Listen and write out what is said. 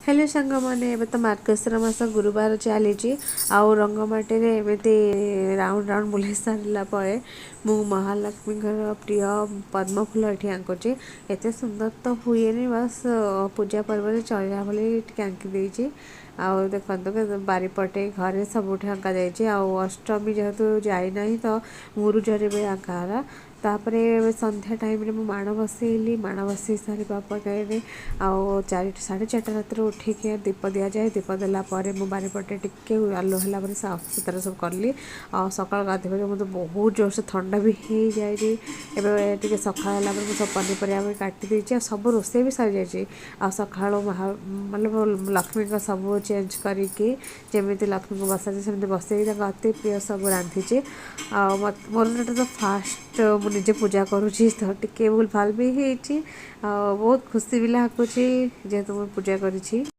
Hello सांग मैंने तो मार्गशीर मास गुरुवार चली आउ रंगमाटी एमती राउंड राउंड बुले सारा पर मु महालक्ष्मी प्रिय पद्म फूल ये आंकुची एत सुंदर तो हुए बस पूजा पर्व चलला भाई आंकी देती आउ देखो बारीपटे घरे सबुठ आंका अष्टमी जेहेतु जाना तो मुरुजरे भी आंका तापर संध्या टाइम रे माण बसैली माण बसई सारा पकड़े आउ 4:30 रात उठिक दीप दि जाए दीप देला मो बारीपटे टिके आलु है साफ सुतरा सब कली सका गाधे मत बहुत जोर से थंडा भी हो जाए टे सका सब पनीपरिया काटी देती सब रोसे भी सरी जाइए आ सका मतलब लक्ष्मी का सब चेंज करके जमी लक्ष्मी को बसा सेमती बसई अति प्रिय सब रांधीचे मोर तो फास्ट मुझे पूजा करुँची तो टे भूल भाल भी होती बहुत खुशी भी लगुच जेहेतु मुझे पूजा करी।